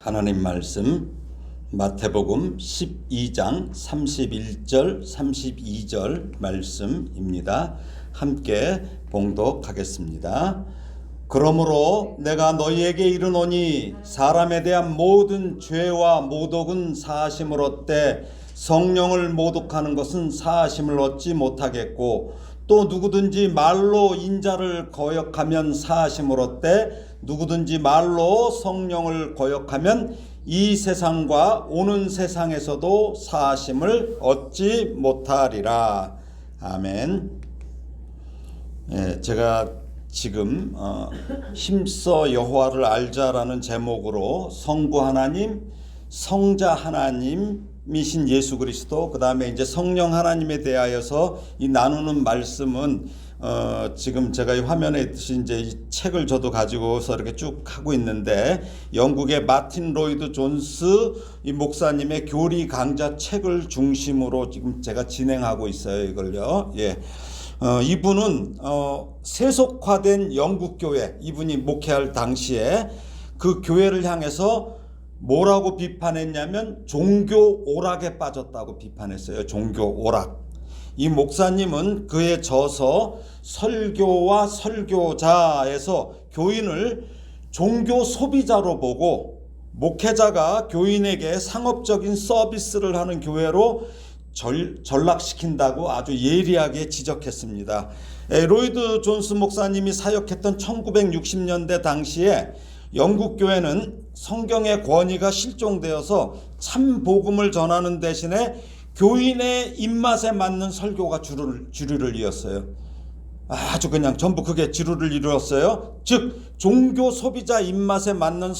하나님 말씀 마태복음 12장 31절 32절 말씀입니다. 함께 봉독하겠습니다. 그러므로 내가 너희에게 이르노니 사람에 대한 모든 죄와 모독은 사하심을 얻되 성령을 모독하는 것은 사하심을 얻지 못하겠고 또 누구든지 말로 인자를 거역하면 사하심을 얻되 누구든지 말로 성령을 거역하면 이 세상과 오는 세상에서도 사하심을 얻지 못하리라. 아멘. 제가 지금 힘써 여호와를 알자라는 제목으로 성부 하나님, 성자 하나님이신 예수 그리스도, 그 다음에 이제 성령 하나님에 대하여서 이 나누는 말씀은 지금 제가 이 화면에 있듯이 이제 이 책을 저도 가지고서 이렇게 쭉 하고 있는데, 영국의 마틴 로이드 존스 이 목사님의 교리 강좌 책을 중심으로 지금 제가 진행하고 있어요. 이걸요. 이분은 세속화된 영국 교회, 이분이 목회할 당시에 그 교회를 향해서 뭐라고 비판했냐면 종교 오락에 빠졌다고 비판했어요. 종교 오락. 이 목사님은 그에 져서 설교와 설교자에서 교인을 종교 소비자로 보고 목회자가 교인에게 상업적인 서비스를 하는 교회로 전락시킨다고 아주 예리하게 지적했습니다. 로이드 존스 목사님이 사역했던 1960년대 당시에 영국 교회는 성경의 권위가 실종되어서 참 복음을 전하는 대신에 교인의 입맛에 맞는 설교가 주류를 이었어요. 아주 그냥 전부 그게 주류를 이루었어요. 즉 종교 소비자 입맛에 맞는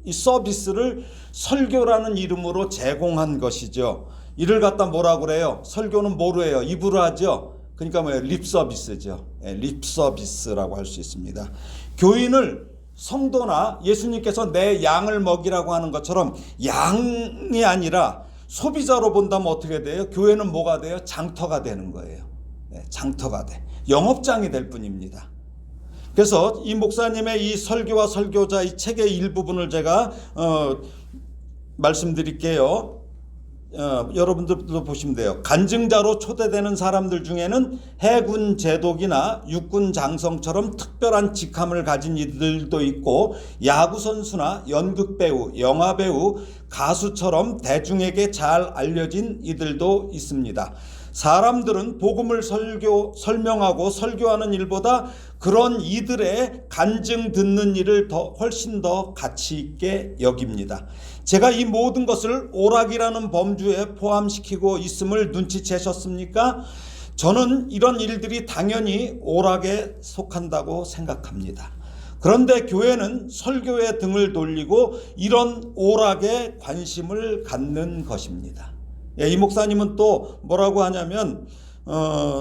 이 서비스를 설교라는 이름으로 제공한 것이죠. 이를 갖다 뭐라고 그래요? 설교는 뭐로 해요? 입으로 하죠. 그러니까 뭐예요? 립 서비스죠. 립 서비스라고 할 수 있습니다. 교인을 성도나 예수님께서 내 양을 먹이라고 하는 것처럼 양이 아니라 소비자로 본다면 어떻게 돼요? 교회는 뭐가 돼요? 장터가 되는 거예요. 장터가 돼. 영업장이 될 뿐입니다. 그래서 이 목사님의 이 설교와 설교자 이 책의 일부분을 제가 말씀드릴게요. 여러분들도 보시면 돼요. 간증자로 초대되는 사람들 중에는 해군 제독이나 육군 장성처럼 특별한 직함을 가진 이들도 있고, 야구선수나 연극배우, 영화배우, 가수처럼 대중에게 잘 알려진 이들도 있습니다. 사람들은 복음을 설명하고 설교하는 일보다 그런 이들의 간증 듣는 일을 훨씬 더 가치 있게 여깁니다. 제가 이 모든 것을 오락이라는 범주에 포함시키고 있음을 눈치채셨습니까? 저는 이런 일들이 당연히 오락에 속한다고 생각합니다. 그런데 교회는 설교에 등을 돌리고 이런 오락에 관심을 갖는 것입니다. 이 목사님은 또 뭐라고 하냐면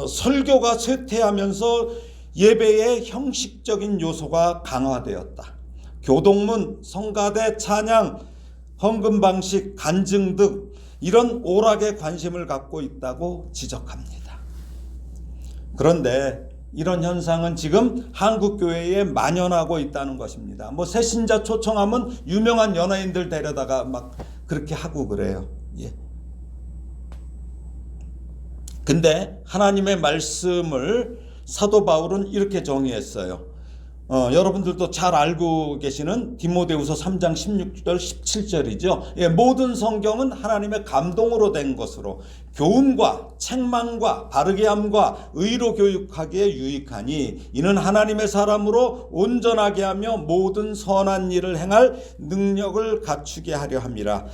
설교가 쇠퇴하면서 예배의 형식적인 요소가 강화되었다. 교동문, 성가대, 찬양, 헌금 방식, 간증 등 이런 오락에 관심을 갖고 있다고 지적합니다. 그런데 이런 현상은 지금 한국교회에 만연하고 있다는 것입니다. 새신자 초청하면 유명한 연예인들 데려다가 막 그렇게 하고 그래요. 근데 하나님의 말씀을 사도 바울은 이렇게 정의했어요. 여러분들도 잘 알고 계시는 디모데후서 3장 16절 17절이죠. 모든 성경은 하나님의 감동으로 된 것으로 교훈과 책망과 바르게 함과 의로 교육하기에 유익하니 이는 하나님의 사람으로 온전하게 하며 모든 선한 일을 행할 능력을 갖추게 하려 함이라.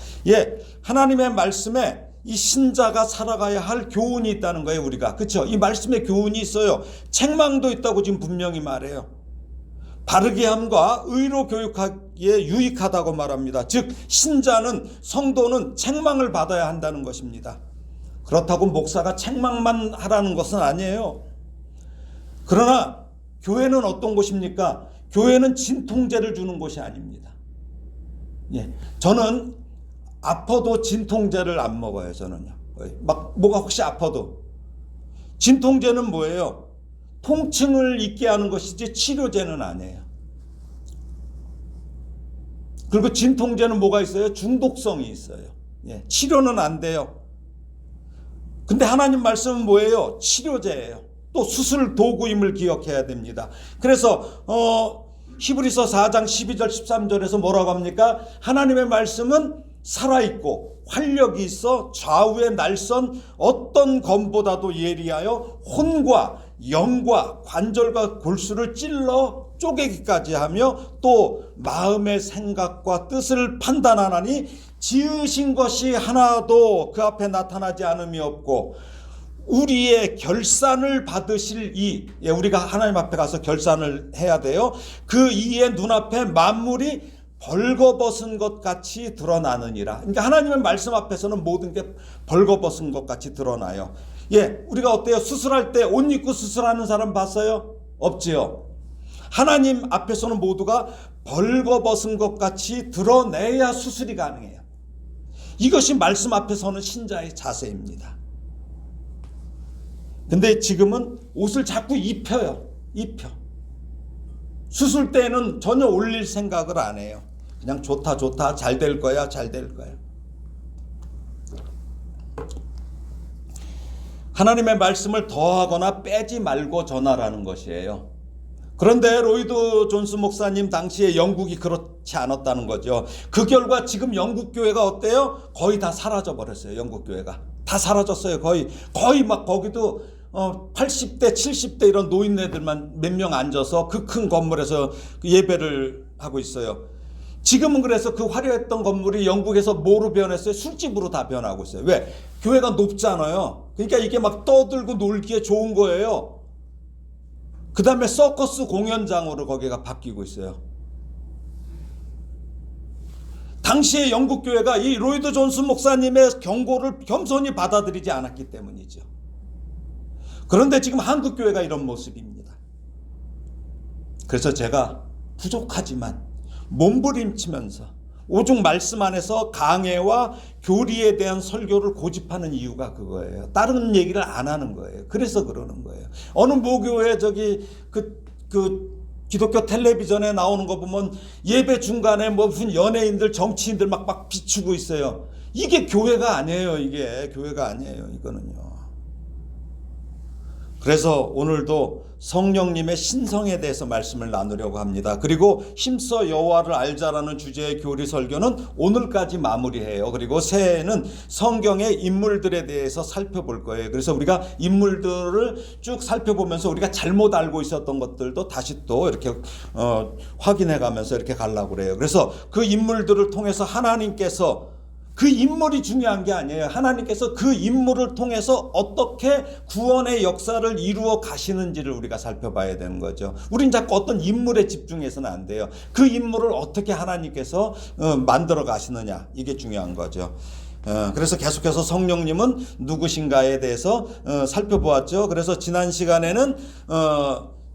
하나님의 말씀에 이 신자가 살아가야 할 교훈이 있다는 거예요. 우리가 그렇죠? 이 말씀에 교훈이 있어요. 책망도 있다고 지금 분명히 말해요. 바르게 함과 의로 교육하기에 유익하다고 말합니다. 즉 신자는, 성도는 책망을 받아야 한다는 것입니다. 그렇다고 목사가 책망만 하라는 것은 아니에요. 그러나 교회는 어떤 곳입니까? 교회는 진통제를 주는 곳이 아닙니다. 저는 아파도 진통제를 안 먹어요. 저는요. 뭐가 혹시 아파도. 진통제는 뭐예요? 통증을 잊게 하는 것이지 치료제는 아니에요. 그리고 진통제는 뭐가 있어요? 중독성이 있어요. 예, 치료는 안 돼요. 근데 하나님 말씀은 뭐예요? 치료제예요. 또 수술 도구임을 기억해야 됩니다. 그래서 히브리서 4장 12절 13절에서 뭐라고 합니까? 하나님의 말씀은 살아있고 활력이 있어 좌우의 날선 어떤 검보다도 예리하여 혼과 영과 관절과 골수를 찔러 쪼개기까지 하며 또 마음의 생각과 뜻을 판단하나니 지으신 것이 하나도 그 앞에 나타나지 않음이 없고 우리의 결산을 받으실 이, 우리가 하나님 앞에 가서 결산을 해야 돼요. 그 이의 눈앞에 만물이 벌거벗은 것 같이 드러나느니라. 그러니까 하나님의 말씀 앞에서는 모든 게 벌거벗은 것 같이 드러나요. 예, 우리가 어때요? 수술할 때 옷 입고 수술하는 사람 봤어요? 없지요. 하나님 앞에서는 모두가 벌거벗은 것 같이 드러내야 수술이 가능해요. 이것이 말씀 앞에 서는 신자의 자세입니다. 근데 지금은 옷을 자꾸 입혀. 수술 때는 전혀 올릴 생각을 안 해요. 그냥 좋다, 잘 될 거야. 하나님의 말씀을 더하거나 빼지 말고 전하라는 것이에요. 그런데 로이드 존스 목사님 당시에 영국이 그렇지 않았다는 거죠. 그 결과 지금 영국 교회가 어때요? 거의 다 사라져 버렸어요. 영국 교회가 다 사라졌어요. 거의 막 거기도 80대 70대 이런 노인네들만 몇 명 앉아서 그 큰 건물에서 예배를 하고 있어요. 지금은 그래서 그 화려했던 건물이 영국에서 뭐로 변했어요? 술집으로 다 변하고 있어요. 왜? 교회가 높잖아요. 그러니까 이게 막 떠들고 놀기에 좋은 거예요. 그 다음에 서커스 공연장으로 거기가 바뀌고 있어요. 당시에 영국 교회가 이 로이드 존스 목사님의 경고를 겸손히 받아들이지 않았기 때문이죠. 그런데 지금 한국 교회가 이런 모습입니다. 그래서 제가 부족하지만 몸부림치면서 오직 말씀 안에서 강해와 교리에 대한 설교를 고집하는 이유가 그거예요. 다른 얘기를 안 하는 거예요. 그래서 그러는 거예요. 어느 모교회 그 기독교 텔레비전에 나오는 거 보면 예배 중간에 무슨 연예인들 정치인들 막 비추고 있어요. 이게 교회가 아니에요. 이게 교회가 아니에요. 이거는요. 그래서 오늘도 성령님의 신성에 대해서 말씀을 나누려고 합니다. 그리고 힘써 여호와를 알자라는 주제의 교리 설교는 오늘까지 마무리해요. 그리고 새해에는 성경의 인물들에 대해서 살펴볼 거예요. 그래서 우리가 인물들을 쭉 살펴보면서 우리가 잘못 알고 있었던 것들도 다시 또 이렇게 확인해 가면서 이렇게 가려고 그래요. 그래서 그 인물들을 통해서 하나님께서 그 인물이 중요한 게 아니에요. 하나님께서 그 인물을 통해서 어떻게 구원의 역사를 이루어 가시는지를 우리가 살펴봐야 되는 거죠. 우린 자꾸 어떤 인물에 집중해서는 안 돼요. 그 인물을 어떻게 하나님께서 만들어 가시느냐, 이게 중요한 거죠. 그래서 계속해서 성령님은 누구신가에 대해서 살펴보았죠. 그래서 지난 시간에는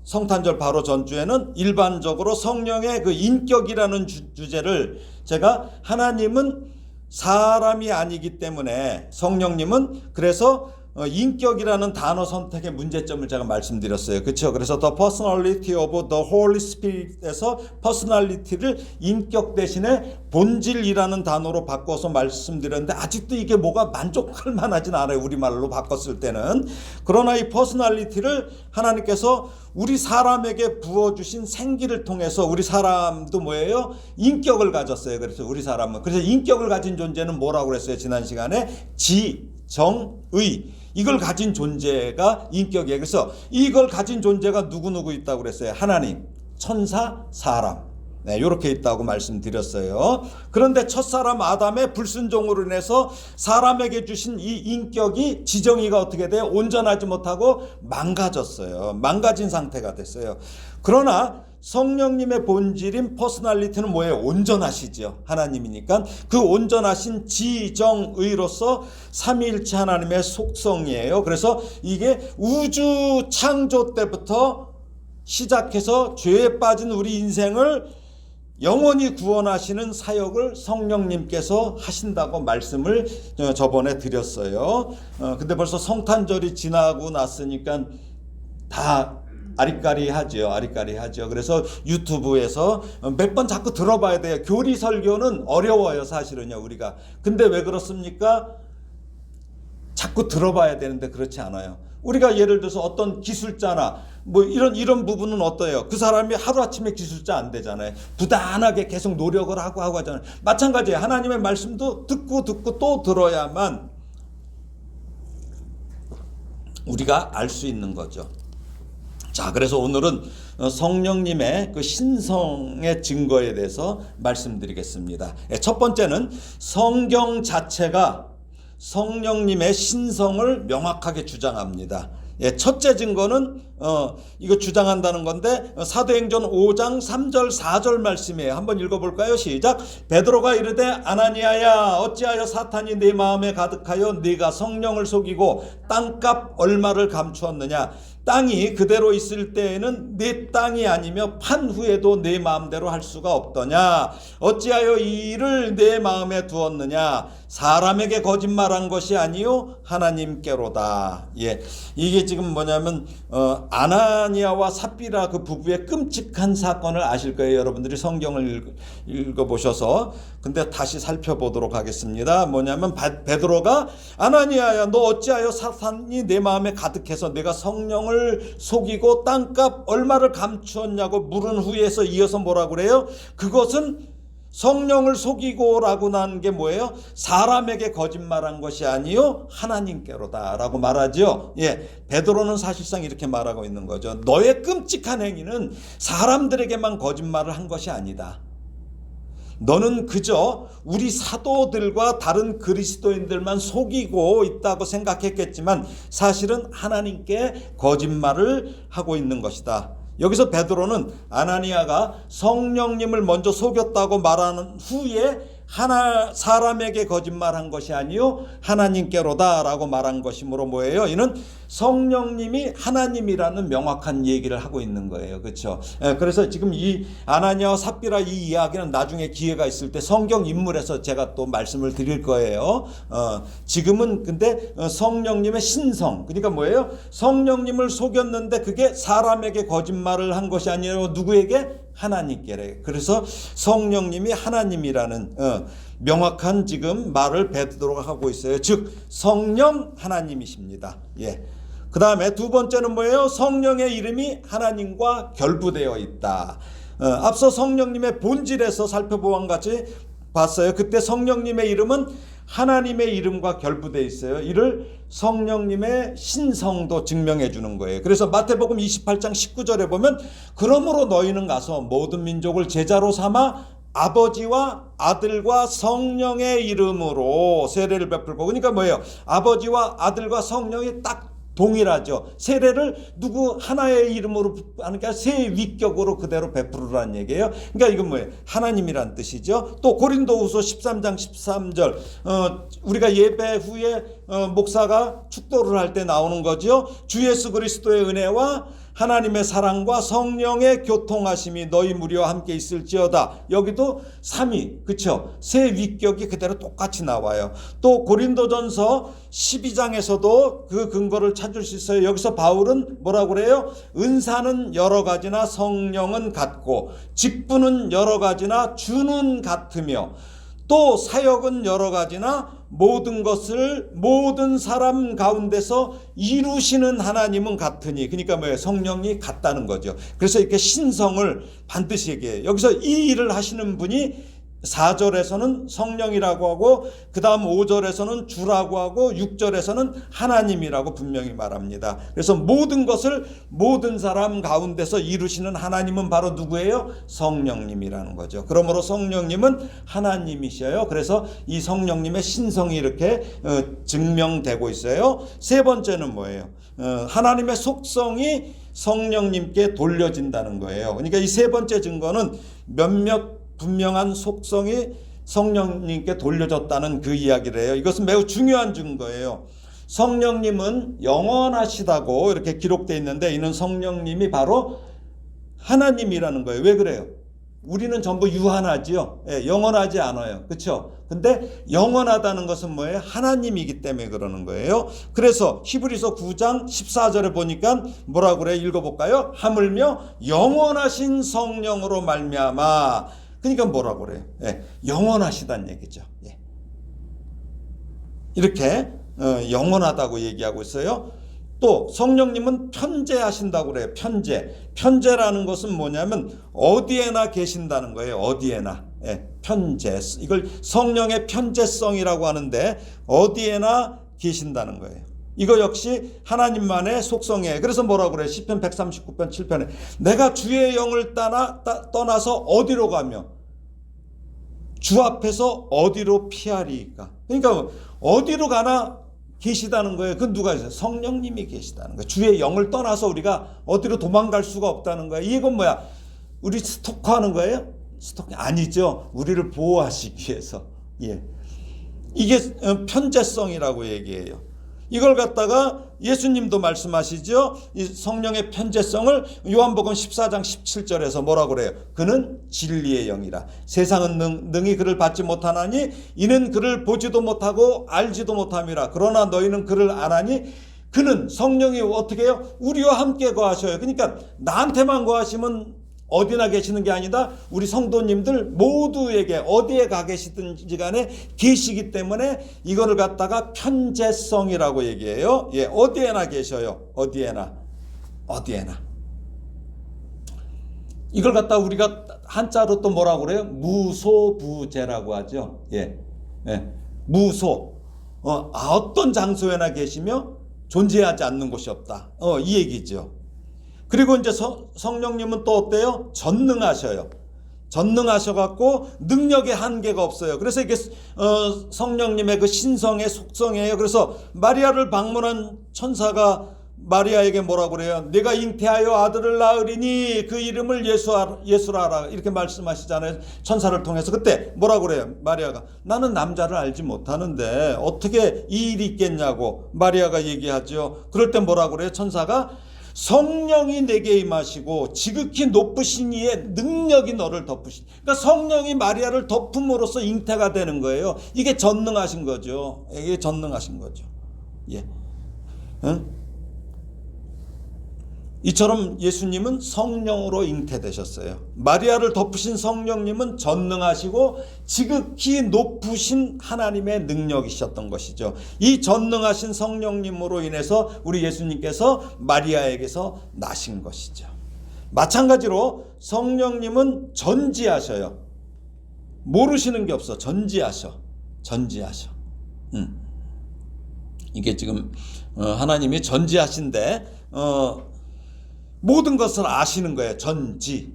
성탄절 바로 전주에는 일반적으로 성령의 그 인격이라는 주제를 제가 하나님은 사람이 아니기 때문에 성령님은 그래서 인격이라는 단어 선택의 문제점을 제가 말씀드렸어요. 그렇죠? 그래서 The Personality of the Holy Spirit에서 Personality를 인격 대신에 본질이라는 단어로 바꿔서 말씀드렸는데 아직도 이게 뭐가 만족할 만하진 않아요. 우리말로 바꿨을 때는. 그러나 이 Personality를 하나님께서 우리 사람에게 부어주신 생기를 통해서 우리 사람도 뭐예요? 인격을 가졌어요. 그래서 우리 사람은. 그래서 인격을 가진 존재는 뭐라고 그랬어요? 지난 시간에 지, 정, 의. 이걸 가진 존재가 인격이에요. 그래서 이걸 가진 존재가 누구 있다고 그랬어요? 하나님, 천사, 사람. 네, 이렇게 있다고 말씀드렸어요. 그런데 첫사람 아담의 불순종으로 인해서 사람에게 주신 이 인격이 지정의가 어떻게 돼요? 온전하지 못하고 망가졌어요. 망가진 상태가 됐어요. 그러나 성령님의 본질인 퍼스널리티는 뭐예요? 온전하시죠. 하나님이니까 그 온전하신 지정의로서 삼위일체 하나님의 속성이에요. 그래서 이게 우주 창조 때부터 시작해서 죄에 빠진 우리 인생을 영원히 구원하시는 사역을 성령님께서 하신다고 말씀을 저번에 드렸어요. 근데 벌써 성탄절이 지나고 났으니까 다 아리까리하죠. 그래서 유튜브에서 몇 번 자꾸 들어봐야 돼요. 교리 설교는 어려워요, 사실은요, 우리가. 근데 왜 그렇습니까? 자꾸 들어봐야 되는데 그렇지 않아요. 우리가 예를 들어서 어떤 기술자나 뭐 이런 부분은 어때요? 그 사람이 하루아침에 기술자 안 되잖아요. 부단하게 계속 노력을 하고 하잖아요. 마찬가지예요. 하나님의 말씀도 듣고 또 들어야만 우리가 알 수 있는 거죠. 자, 그래서 오늘은 성령님의 그 신성의 증거에 대해서 말씀드리겠습니다. 첫 번째는 성경 자체가 성령님의 신성을 명확하게 주장합니다. 첫째 증거는 이거 주장한다는 건데 사도행전 5장 3절 4절 말씀이에요. 한번 읽어볼까요? 시작. 베드로가 이르되 아나니아야 어찌하여 사탄이 네 마음에 가득하여 네가 성령을 속이고 땅값 얼마를 감추었느냐. 땅이 그대로 있을 때에는 네 땅이 아니며 판 후에도 네 마음대로 할 수가 없더냐. 어찌하여 이 일을 내 마음에 두었느냐. 사람에게 거짓말한 것이 아니요 하나님께로다. 이게 지금 뭐냐면 아나니아와 삽비라 그 부부의 끔찍한 사건을 아실 거예요. 여러분들이 성경을 읽어보셔서. 근데 다시 살펴보도록 하겠습니다. 뭐냐면 베드로가 아나니아야 너 어찌하여 사탄이 내 마음에 가득해서 내가 성령을 속이고 땅값 얼마를 감추었냐고 물은 후에서 이어서 뭐라고 그래요? 그것은 성령을 속이고라고 난 게 뭐예요? 사람에게 거짓말한 것이 아니요 하나님께로다 라고 말하죠. 베드로는 사실상 이렇게 말하고 있는 거죠. 너의 끔찍한 행위는 사람들에게만 거짓말을 한 것이 아니다. 너는 그저 우리 사도들과 다른 그리스도인들만 속이고 있다고 생각했겠지만 사실은 하나님께 거짓말을 하고 있는 것이다. 여기서 베드로는 아나니아가 성령님을 먼저 속였다고 말하는 후에 사람에게 거짓말한 것이 아니요 하나님께로다 라고 말한 것이므로 뭐예요? 이는 성령님이 하나님이라는 명확한 얘기를 하고 있는 거예요. 그렇죠? 그래서 지금 이 아나니아와 삽비라 이 이야기는 나중에 기회가 있을 때 성경 인물에서 제가 또 말씀을 드릴 거예요. 지금은 근데 성령님의 신성, 그러니까 뭐예요? 성령님을 속였는데 그게 사람에게 거짓말을 한 것이 아니라 누구에게? 하나님께래. 그래서 성령님이 하나님이라는 명확한 지금 말을 베드로가 하고 있어요. 즉 성령 하나님이십니다. 그 다음에 두 번째는 뭐예요? 성령의 이름이 하나님과 결부되어 있다. 앞서 성령님의 본질에서 살펴보한 같이 봤어요. 그때 성령님의 이름은 하나님의 이름과 결부되어 있어요. 이를 성령님의 신성도 증명해 주는 거예요. 그래서 마태복음 28장 19절에 보면 그러므로 너희는 가서 모든 민족을 제자로 삼아 아버지와 아들과 성령의 이름으로 세례를 베풀고, 그러니까 뭐예요? 아버지와 아들과 성령이 딱 동일하죠. 세례를 누구 하나의 이름으로 하는 게 아니라 세 위격으로 그대로 베풀으라는 얘기예요. 그러니까 이건 뭐예요? 하나님이란 뜻이죠. 또 고린도후서 13장 13절 우리가 예배 후에 목사가 축도를 할 때 나오는 거죠. 주 예수 그리스도의 은혜와 하나님의 사랑과 성령의 교통하심이 너희 무리와 함께 있을지어다. 여기도 삼위, 그렇죠? 세 위격이 그대로 똑같이 나와요. 또 고린도전서 12장에서도 그 근거를 찾을 수 있어요. 여기서 바울은 뭐라고 그래요? 은사는 여러 가지나 성령은 같고 직분은 여러 가지나 주는 같으며 또 사역은 여러 가지나 모든 것을 모든 사람 가운데서 이루시는 하나님은 같으니, 그러니까 뭐예요? 성령이 같다는 거죠. 그래서 이렇게 신성을 반드시 얘기해요. 여기서 이 일을 하시는 분이 4절에서는 성령이라고 하고 그 다음 5절에서는 주라고 하고 6절에서는 하나님이라고 분명히 말합니다. 그래서 모든 것을 모든 사람 가운데서 이루시는 하나님은 바로 누구예요? 성령님이라는 거죠. 그러므로 성령님은 하나님이셔요. 그래서 이 성령님의 신성이 이렇게 증명되고 있어요. 세 번째는 뭐예요? 하나님의 속성이 성령님께 돌려진다는 거예요. 그러니까 이 세 번째 증거는 몇몇 분명한 속성이 성령님께 돌려졌다는 그 이야기를 해요. 이것은 매우 중요한 증거예요. 성령님은 영원하시다고 이렇게 기록되어 있는데 이는 성령님이 바로 하나님이라는 거예요. 왜 그래요? 우리는 전부 유한하지요. 예, 영원하지 않아요. 그렇죠? 근데 영원하다는 것은 뭐예요? 하나님이기 때문에 그러는 거예요. 그래서 히브리서 9장 14절에 보니까 뭐라고 그래? 읽어볼까요? 하물며 영원하신 성령으로 말미암아. 그러니까 뭐라고 그래요? 예, 영원하시다는 얘기죠. 예. 이렇게 영원하다고 얘기하고 있어요. 또 성령님은 편재하신다고 그래요. 편재라는 것은 뭐냐면 어디에나 계신다는 거예요. 어디에나. 예, 편재. 이걸 성령의 편재성이라고 하는데 어디에나 계신다는 거예요. 이거 역시 하나님만의 속성이에요. 그래서 뭐라고 그래요? 시편 139편 7편에 내가 주의 영을 떠나서 어디로 가며 주 앞에서 어디로 피하리까? 그러니까 어디로 가나 계시다는 거예요. 그건 누가 있어요? 성령님이 계시다는 거예요. 주의 영을 떠나서 우리가 어디로 도망갈 수가 없다는 거예요. 이건 뭐야? 우리 스토커하는 거예요? 스토커 아니죠. 우리를 보호하시기 위해서. 예. 이게 편재성이라고 얘기해요. 이걸 갖다가 예수님도 말씀하시죠. 이 성령의 편재성을 요한복음 14장 17절에서 뭐라고 그래요? 그는 진리의 영이라. 세상은 능히 그를 받지 못하나니 이는 그를 보지도 못하고 알지도 못함이라. 그러나 너희는 그를 아나니 그는 성령이 어떻게 해요? 우리와 함께 거하셔요. 그러니까 나한테만 거하시면 어디나 계시는 게 아니다. 우리 성도님들 모두에게 어디에 가 계시든지 간에 계시기 때문에 이거를 갖다가 편재성이라고 얘기해요. 예, 어디에나 계셔요. 어디에나. 이걸 갖다 우리가 한자로 또 뭐라고 그래요? 무소부재라고 하죠. 예, 무소. 어떤 장소에나 계시며 존재하지 않는 곳이 없다. 이 얘기죠. 그리고 이제 성령님은 또 어때요? 전능하셔요. 전능하셔갖고 능력의 한계가 없어요. 그래서 이게 성령님의 그 신성의 속성이에요. 그래서 마리아를 방문한 천사가 마리아에게 뭐라고 그래요? 내가 잉태하여 아들을 낳으리니 그 이름을 예수라 하라. 이렇게 말씀하시잖아요. 천사를 통해서. 그때 뭐라고 그래요? 마리아가 나는 남자를 알지 못하는데 어떻게 이 일이 있겠냐고 마리아가 얘기하죠. 그럴 때 뭐라고 그래요? 천사가 성령이 내게 임하시고 지극히 높으신 이의 능력이 너를 덮으신. 그러니까 성령이 마리아를 덮음으로써 잉태가 되는 거예요. 이게 전능하신 거죠. 이게 전능하신 거죠. 예. 응? 이처럼 예수님은 성령으로 잉태되셨어요. 마리아를 덮으신 성령님은 전능하시고 지극히 높으신 하나님의 능력이셨던 것이죠. 이 전능하신 성령님으로 인해서 우리 예수님께서 마리아에게서 나신 것이죠. 마찬가지로 성령님은 전지하셔요. 모르시는 게 없어. 전지하셔. 이게 지금 하나님이 전지하신데 모든 것을 아시는 거예요. 전지.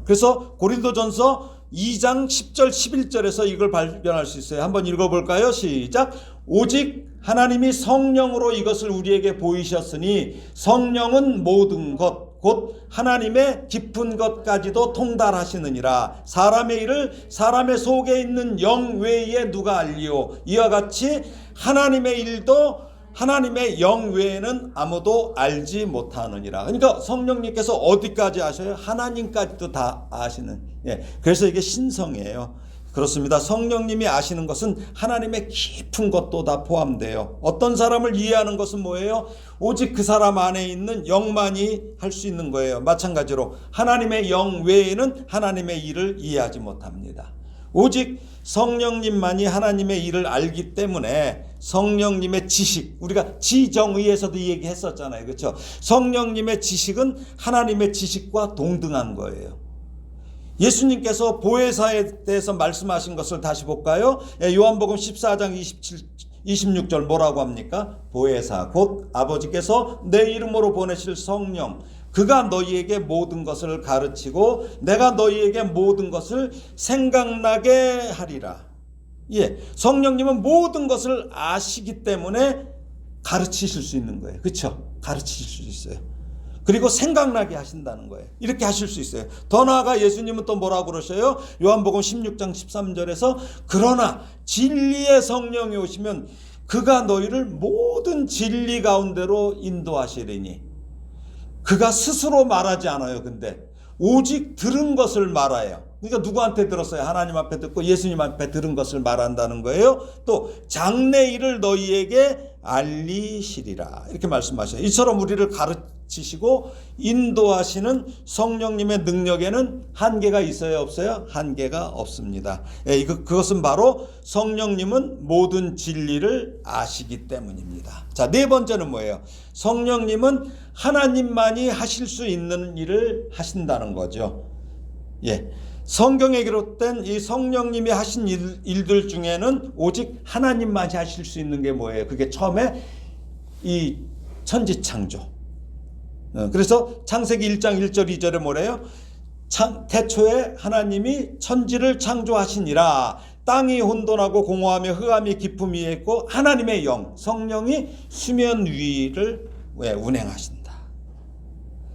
그래서 고린도전서 2장 10절 11절에서 이걸 발견할 수 있어요. 한번 읽어볼까요? 시작. 오직 하나님이 성령으로 이것을 우리에게 보이셨으니 성령은 모든 것 곧 하나님의 깊은 것까지도 통달하시느니라. 사람의 일을 사람의 속에 있는 영 외에 누가 알리오. 이와 같이 하나님의 일도 하나님의 영 외에는 아무도 알지 못하느니라. 그러니까 성령님께서 어디까지 아셔요? 하나님까지도 다 아시는. 예, 그래서 이게 신성이에요. 그렇습니다. 성령님이 아시는 것은 하나님의 깊은 것도 다 포함돼요. 어떤 사람을 이해하는 것은 뭐예요? 오직 그 사람 안에 있는 영만이 할 수 있는 거예요. 마찬가지로 하나님의 영 외에는 하나님의 일을 이해하지 못합니다. 오직 성령님만이 하나님의 일을 알기 때문에 성령님의 지식, 우리가 지정의에서도 얘기했었잖아요. 그렇죠? 성령님의 지식은 하나님의 지식과 동등한 거예요. 예수님께서 보혜사에 대해서 말씀하신 것을 다시 볼까요? 요한복음 14장 26절 뭐라고 합니까? 보혜사 곧 아버지께서 내 이름으로 보내실 성령, 그가 너희에게 모든 것을 가르치고 내가 너희에게 모든 것을 생각나게 하리라. 예, 성령님은 모든 것을 아시기 때문에 가르치실 수 있는 거예요. 그렇죠? 가르치실 수 있어요. 그리고 생각나게 하신다는 거예요. 이렇게 하실 수 있어요. 더 나아가 예수님은 또 뭐라고 그러셔요? 요한복음 16장 13절에서 그러나 진리의 성령이 오시면 그가 너희를 모든 진리 가운데로 인도하시리니. 그가 스스로 말하지 않아요. 근데 오직 들은 것을 말하여. 그러니까 누구한테 들었어요? 하나님 앞에 듣고 예수님 앞에 들은 것을 말한다는 거예요. 또 장래 일을 너희에게 알리시리라 이렇게 말씀하셔요. 이처럼 우리를 가르치시고 인도하시는 성령님의 능력에는 한계가 있어요? 없어요? 한계가 없습니다. 그것은 바로 성령님은 모든 진리를 아시기 때문입니다. 자, 네 번째는 뭐예요? 성령님은 하나님만이 하실 수 있는 일을 하신다는 거죠. 예. 성경에 기록된 이 성령님이 하신 일들 중에는 오직 하나님만이 하실 수 있는 게 뭐예요? 그게 처음에 이 천지창조. 그래서 창세기 1장 1절 2절에 뭐래요? 태초에 하나님이 천지를 창조하시니라. 땅이 혼돈하고 공허하며 흑암이 깊음 위에 있고 하나님의 영 성령이 수면 위를 운행하신다.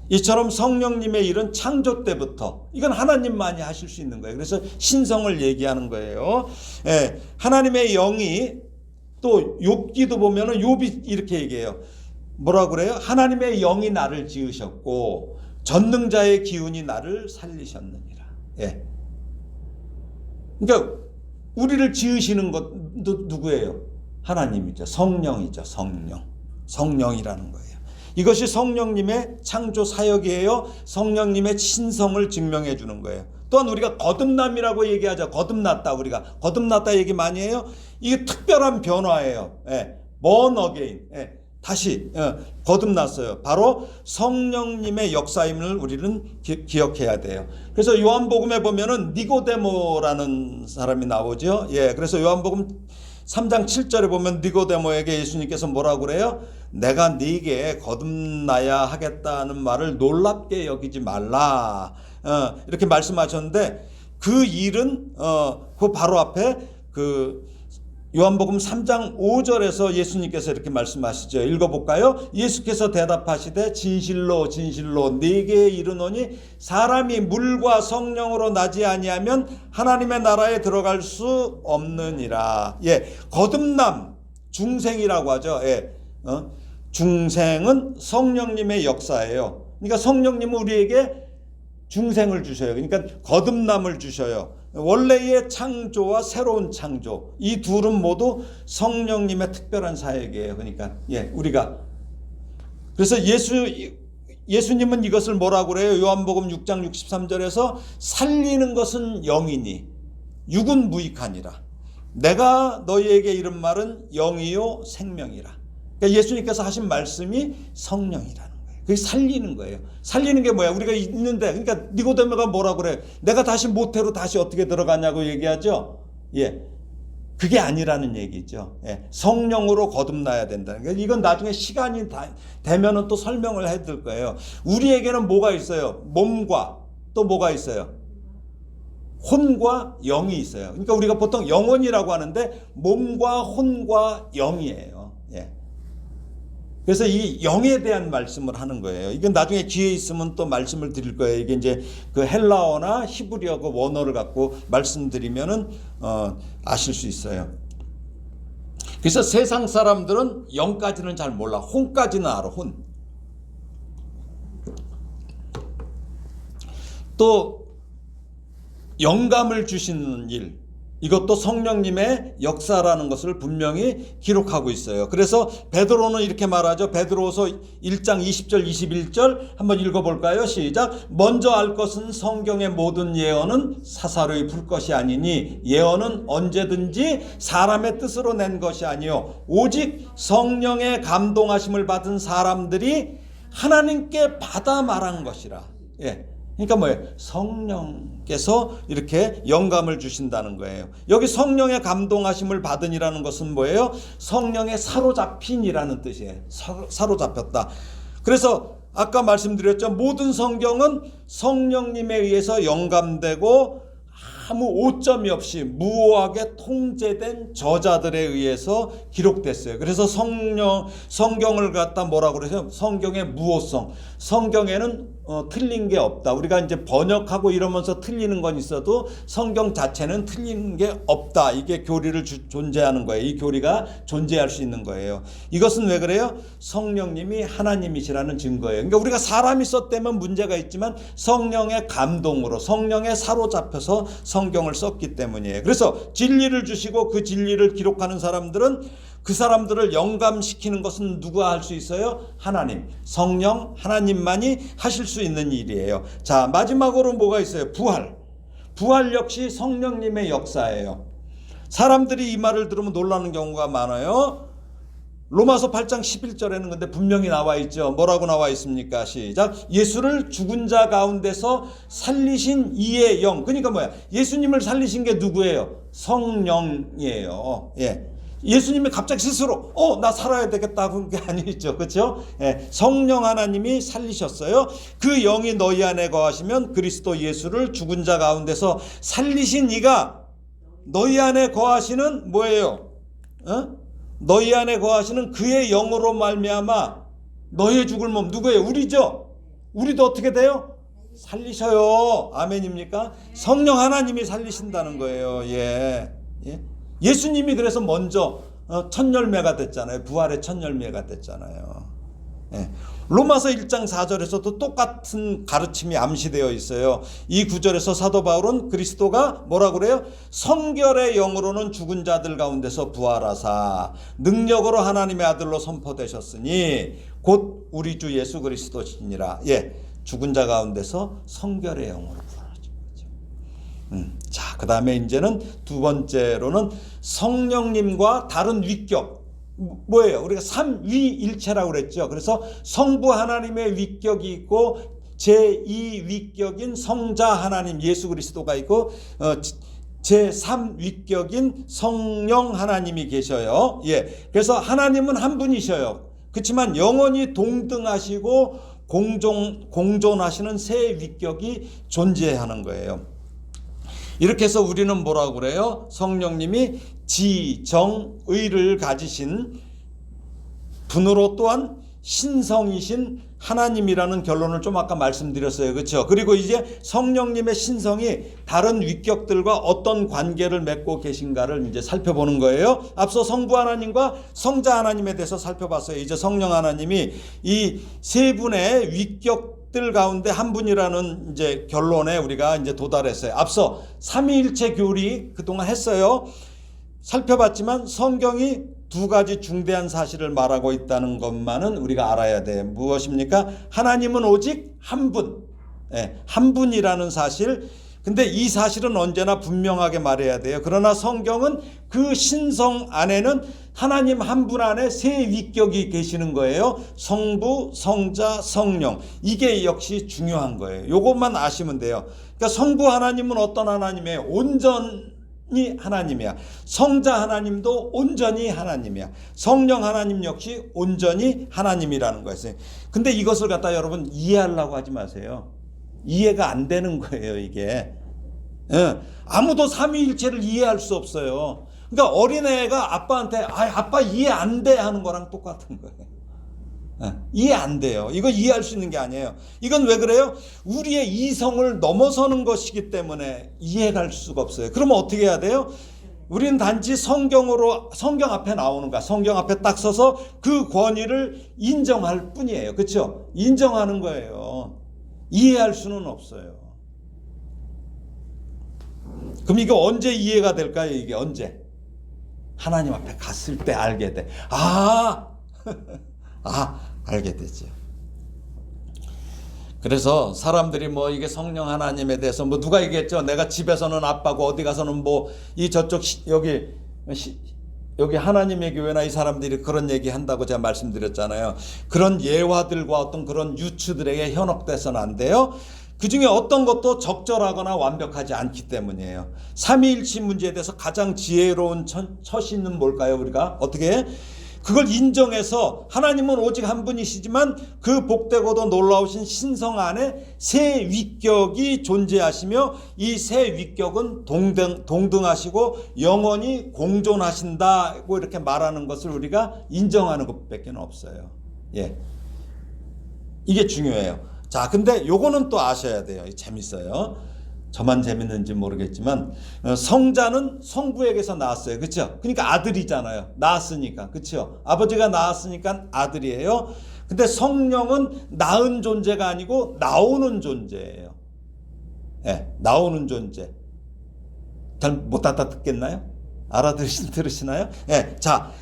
이처럼 성령님의 일은 창조 때부터 이건 하나님만이 하실 수 있는 거예요. 그래서 신성을 얘기하는 거예요. 하나님의 영이 또 욥기도 보면은 욥이 이렇게 얘기해요. 뭐라고 그래요? 하나님의 영이 나를 지으셨고 전능자의 기운이 나를 살리셨느니라. 그러니까 우리를 지으시는 것도 누구예요? 하나님이죠. 성령이죠. 성령이라는 거예요. 이것이 성령님의 창조 사역이에요. 성령님의 신성을 증명해 주는 거예요. 또한 우리가 거듭남이라고 얘기하죠. 거듭났다. 우리가 거듭났다 얘기 많이 해요. 이게 특별한 변화예요. born again. 다시 거듭났어요. 바로 성령님의 역사임을 우리는 기억해야 돼요. 그래서 요한복음에 보면은 니고데모라는 사람이 나오죠. 그래서 요한복음 3장 7절에 보면 니고데모에게 예수님께서 뭐라고 그래요? 내가 네게 거듭나야 하겠다는 말을 놀랍게 여기지 말라. 이렇게 말씀하셨는데 그 일은 그 바로 앞에 그 요한복음 3장 5절에서 예수님께서 이렇게 말씀하시죠. 읽어볼까요? 예수께서 대답하시되 진실로 진실로 네게 이르노니 사람이 물과 성령으로 나지 아니하면 하나님의 나라에 들어갈 수 없느니라. 거듭남 중생이라고 하죠. 중생은 성령님의 역사예요. 그러니까 성령님은 우리에게 중생을 주셔요. 그러니까 거듭남을 주셔요. 원래의 창조와 새로운 창조 이 둘은 모두 성령님의 특별한 사역이에요. 그러니까 우리가 그래서 예수님은 이것을 뭐라고 그래요? 요한복음 6장 63절에서 살리는 것은 영이니 육은 무익하니라. 내가 너희에게 이른 말은 영이요 생명이라. 그러니까 예수님께서 하신 말씀이 성령이라는 그게 살리는 거예요. 살리는 게 뭐야? 우리가 있는데, 그러니까 니고데모가 뭐라 그래? 내가 다시 모태로 다시 어떻게 들어가냐고 얘기하죠. 그게 아니라는 얘기죠. 성령으로 거듭나야 된다는 거예요. 이건 나중에 시간이 되면은 또 설명을 해드릴 거예요. 우리에게는 뭐가 있어요? 몸과 또 뭐가 있어요? 혼과 영이 있어요. 그러니까 우리가 보통 영혼이라고 하는데 몸과 혼과 영이에요. 그래서 이 영에 대한 말씀을 하는 거예요. 이건 나중에 기회 있으면 또 말씀을 드릴 거예요. 이게 이제 그 헬라어나 히브리어 그 원어를 갖고 말씀드리면은 아실 수 있어요. 그래서 세상 사람들은 영까지는 잘 몰라. 혼까지는 알아. 혼. 또 영감을 주시는 일. 이것도 성령님의 역사라는 것을 분명히 기록하고 있어요. 그래서 베드로는 이렇게 말하죠. 베드로서 1장 20절 21절 한번 읽어볼까요? 시작. 먼저 알 것은 성경의 모든 예언은 사사로이 풀 것이 아니니 예언은 언제든지 사람의 뜻으로 낸 것이 아니요 오직 성령의 감동하심을 받은 사람들이 하나님께 받아 말한 것이라. 그러니까 뭐예요? 성령께서 이렇게 영감을 주신다는 거예요. 여기 성령의 감동하심을 받은이라는 것은 뭐예요? 성령의 사로잡힌이라는 뜻이에요. 사로잡혔다. 그래서 아까 말씀드렸죠. 모든 성경은 성령님에 의해서 영감되고 아무 오점이 없이 무오하게 통제된 저자들에 의해서 기록됐어요. 그래서 성경을 갖다 뭐라고 그러죠? 성경의 무오성. 성경에는 틀린 게 없다. 우리가 이제 번역하고 이러면서 틀리는 건 있어도 성경 자체는 틀린 게 없다. 이게 교리를 존재하는 거예요. 이 교리가 존재할 수 있는 거예요. 이것은 왜 그래요? 성령님이 하나님이시라는 증거예요. 그러니까 우리가 사람이 썼다면 문제가 있지만 성령의 감동으로 성령에 사로잡혀서 성경을 썼기 때문이에요. 그래서 진리를 주시고 그 진리를 기록하는 사람들은 그 사람들을 영감시키는 것은 누가 할 수 있어요? 하나님, 성령, 하나님만이 하실 수 있는 일이에요. 자, 마지막으로 뭐가 있어요? 부활. 부활 역시 성령님의 역사예요. 사람들이 이 말을 들으면 놀라는 경우가 많아요. 로마서 8장 11절에는 근데 분명히 나와 있죠. 뭐라고 나와 있습니까? 시작. 예수를 죽은 자 가운데서 살리신 이의 영. 그러니까 뭐야? 예수님을 살리신 게 누구예요? 성령이에요. 예. 예수님이 갑자기 스스로 나 살아야 되겠다 그런 게 아니죠. 그렇죠? 예, 성령 하나님이 살리셨어요. 그 영이 너희 안에 거하시면 그리스도 예수를 죽은 자 가운데서 살리신 이가 너희 안에 거하시는 뭐예요? 너희 안에 거하시는 그의 영으로 말미암아 너희의 죽을 몸 누구예요? 우리죠. 우리도 어떻게 돼요? 살리셔요. 아멘입니까? 성령 하나님이 살리신다는 거예요. 예. 예. 예수님이 그래서 먼저 첫 열매가 됐잖아요. 부활의 첫 열매가 됐잖아요. 예. 로마서 1장 4절에서도 똑같은 가르침이 암시되어 있어요. 이 구절에서 사도 바울은 그리스도가 뭐라고 그래요? 성결의 영으로는 죽은 자들 가운데서 부활하사 능력으로 하나님의 아들로 선포되셨으니 곧 우리 주 예수 그리스도시니라. 예, 죽은 자 가운데서 성결의 영으로 부활하신 거죠. 자, 그 다음에 이제는 두 번째로는 성령님과 다른 위격. 뭐예요? 우리가 삼위일체라고 그랬죠. 그래서 성부 하나님의 위격이 있고 제2 위격인 성자 하나님 예수 그리스도가 있고 제3 위격인 성령 하나님이 계셔요. 예. 그래서 하나님은 한 분이셔요. 그렇지만 영원히 동등하시고 공존하시는 세 위격이 존재하는 거예요. 이렇게 해서 우리는 뭐라고 그래요? 성령님이 지정의를 가지신 분으로 또한 신성이신 하나님이라는 결론을 좀 아까 말씀드렸어요. 그렇죠? 그리고 이제 성령님의 신성이 다른 위격들과 어떤 관계를 맺고 계신가를 이제 살펴보는 거예요. 앞서 성부 하나님과 성자 하나님에 대해서 살펴봤어요. 이제 성령 하나님이 이 세 분의 위격 들 가운데 한 분이라는 이제 결론에 우리가 이제 도달했어요. 앞서 삼위일체 교리 그동안 했어요. 살펴봤지만 성경이 두 가지 중대한 사실을 말하고 있다는 것만은 우리가 알아야 돼요. 무엇입니까? 하나님은 오직 한 분, 한 분이라는 사실. 근데 이 사실은 언제나 분명하게 말해야 돼요. 그러나 성경은 그 신성 안에는 하나님 한 분 안에 세 위격이 계시는 거예요. 성부, 성자, 성령. 이게 역시 중요한 거예요. 이것만 아시면 돼요. 그러니까 성부 하나님은 어떤 하나님이에요? 온전히 하나님이야. 성자 하나님도 온전히 하나님이야. 성령 하나님 역시 온전히 하나님이라는 거였어요. 근데 이것을 갖다 여러분 이해하려고 하지 마세요. 이해가 안 되는 거예요, 이게. 예. 아무도 삼위일체를 이해할 수 없어요. 그러니까 어린애가 아빠한테 아빠 이해 안 돼 하는 거랑 똑같은 거예요. 예. 이해 안 돼요. 이거 이해할 수 있는 게 아니에요. 이건 왜 그래요? 우리의 이성을 넘어서는 것이기 때문에 이해할 수가 없어요. 그러면 어떻게 해야 돼요? 우리는 단지 성경 앞에 나오는 거야. 성경 앞에 딱 서서 그 권위를 인정할 뿐이에요. 그렇죠? 인정하는 거예요. 이해할 수는 없어요. 그럼 이게 언제 이해가 될까요? 이게 언제? 하나님 앞에 갔을 때 알게 돼. 알게 되죠. 그래서 사람들이 뭐 이게 성령 하나님에 대해서 뭐 누가 얘기했죠? 내가 집에서는 아빠고 어디 가서는 뭐 이 저쪽 여기 하나님의 교회나 이 사람들이 그런 얘기 한다고 제가 말씀드렸잖아요. 그런 예화들과 어떤 그런 유추들에게 현혹돼서는 안 돼요. 그 중에 어떤 것도 적절하거나 완벽하지 않기 때문이에요. 삼위일체 문제에 대해서 가장 지혜로운 처신은 뭘까요? 우리가 어떻게 해? 그걸 인정해서 하나님은 오직 한 분이시지만 그 복되고도 놀라우신 신성 안에 세 위격이 존재하시며 이 세 위격은 동등하시고 영원히 공존하신다고 이렇게 말하는 것을 우리가 인정하는 것밖에 없어요. 예, 이게 중요해요. 자, 근데 요거는 또 아셔야 돼요. 재밌어요. 저만 재밌는지 모르겠지만 성자는 성부에게서 나왔어요. 그렇죠? 그러니까 아들이잖아요. 낳았으니까. 그렇죠? 아버지가 낳았으니까 아들이에요. 근데 성령은 낳은 존재가 아니고 나오는 존재예요. 예, 나오는 존재. 잘 못 알아듣겠나요? 알아들으시나요? 예, 자,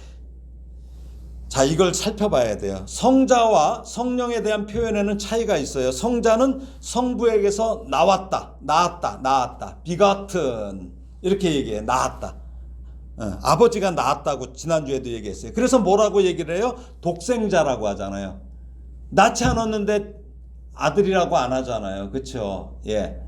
이걸 살펴봐야 돼요. 성자와 성령에 대한 표현에는 차이가 있어요. 성자는 성부에게서 나왔다. begotten 이렇게 얘기해요. 나왔다. 아버지가 낳았다고 지난주에도 얘기했어요. 그래서 뭐라고 얘기를 해요? 독생자라고 하잖아요. 낳지 않았는데 아들이라고 안 하잖아요. 그렇죠? 예.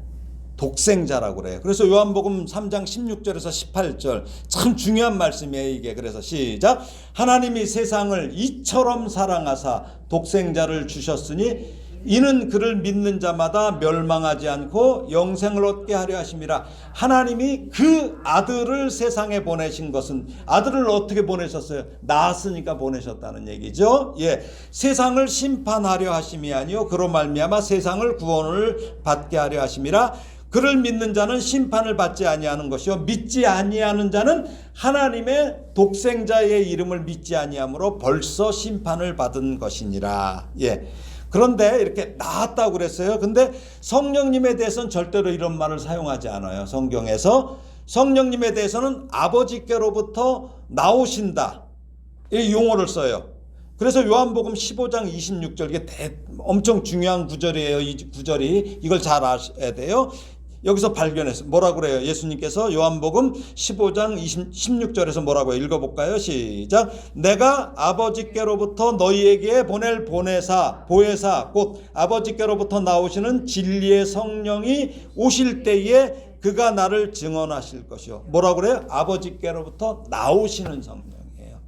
독생자라고 그래요. 그래서 요한복음 3장 16절에서 18절 참 중요한 말씀이에요, 이게. 그래서 시작. 하나님이 세상을 이처럼 사랑하사 독생자를 주셨으니 이는 그를 믿는 자마다 멸망하지 않고 영생을 얻게 하려 하심이라. 하나님이 그 아들을 세상에 보내신 것은, 아들을 어떻게 보내셨어요? 낳았으니까 보내셨다는 얘기죠. 예, 세상을 심판하려 하심이 아니요 그로 말미암아 세상을 구원을 받게 하려 하심이라. 그를 믿는 자는 심판을 받지 아니하는 것이요 믿지 아니하는 자는 하나님의 독생자의 이름을 믿지 아니하므로 벌써 심판을 받은 것이니라. 예. 그런데 이렇게 나았다고 그랬어요. 근데 성령님에 대해서는 절대로 이런 말을 사용하지 않아요. 성경에서 성령님에 대해서는 아버지께로부터 나오신다 이 용어를 써요. 그래서 요한복음 15장 26절 이게 엄청 중요한 구절이에요. 이 구절이 이걸 잘 아셔야 돼요. 여기서 발견했어요. 뭐라고 그래요? 예수님께서 요한복음 15장 16절에서 뭐라고 해요? 읽어볼까요? 시작. 내가 아버지께로부터 너희에게 보낼 보혜사 곧 아버지께로부터 나오시는 진리의 성령이 오실 때에 그가 나를 증언하실 것이요. 뭐라고 그래요? 아버지께로부터 나오시는 성령이에요.